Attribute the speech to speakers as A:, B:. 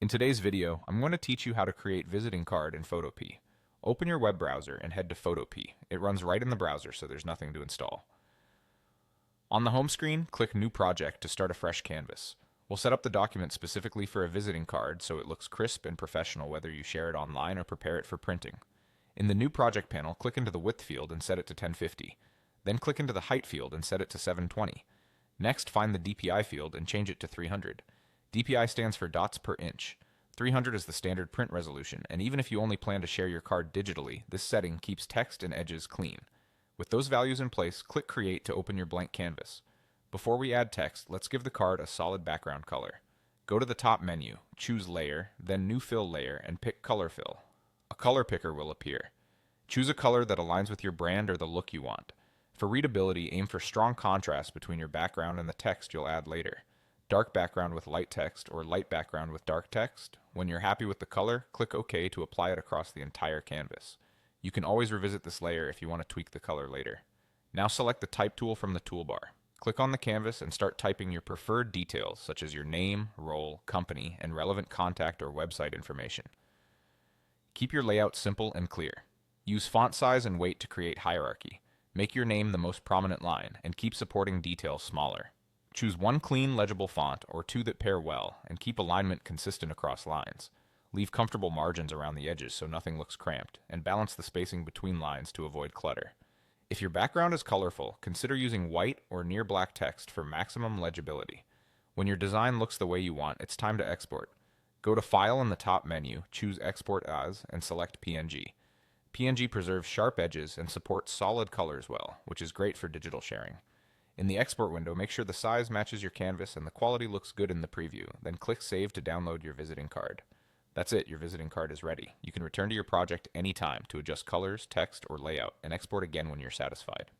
A: In today's video, I'm going to teach you how to create visiting card in Photopea. Open your web browser and head to Photopea. It runs right in the browser, so there's nothing to install. On the home screen, click New Project to start a fresh canvas. We'll set up the document specifically for a visiting card so it looks crisp and professional whether you share it online or prepare it for printing. In the New Project panel, click into the Width field and set it to 1050. Then click into the Height field and set it to 720. Next, find the DPI field and change it to 300. DPI stands for dots per inch. 300 is the standard print resolution, and even if you only plan to share your card digitally, this setting keeps text and edges clean. With those values in place, click Create to open your blank canvas. Before we add text, let's give the card a solid background color. Go to the top menu, choose Layer, then New Fill Layer, and pick Color Fill. A color picker will appear. Choose a color that aligns with your brand or the look you want. For readability, aim for strong contrast between your background and the text you'll add later. Dark background with light text or light background with dark text. When you're happy with the color, click OK to apply it across the entire canvas. You can always revisit this layer if you want to tweak the color later. Now select the Type tool from the toolbar. Click on the canvas and start typing your preferred details such as your name, role, company, and relevant contact or website information. Keep your layout simple and clear. Use font size and weight to create hierarchy. Make your name the most prominent line and keep supporting details smaller. Choose one clean, legible font or two that pair well, and keep alignment consistent across lines. Leave comfortable margins around the edges so nothing looks cramped, and balance the spacing between lines to avoid clutter. If your background is colorful, consider using white or near black text for maximum legibility. When your design looks the way you want, it's time to export. Go to File in the top menu, choose Export As, and select PNG. PNG preserves sharp edges and supports solid colors well, which is great for digital sharing. In the export window, make sure the size matches your canvas and the quality looks good in the preview, then click Save to download your visiting card. That's it, your visiting card is ready. You can return to your project anytime to adjust colors, text, or layout, and export again when you're satisfied.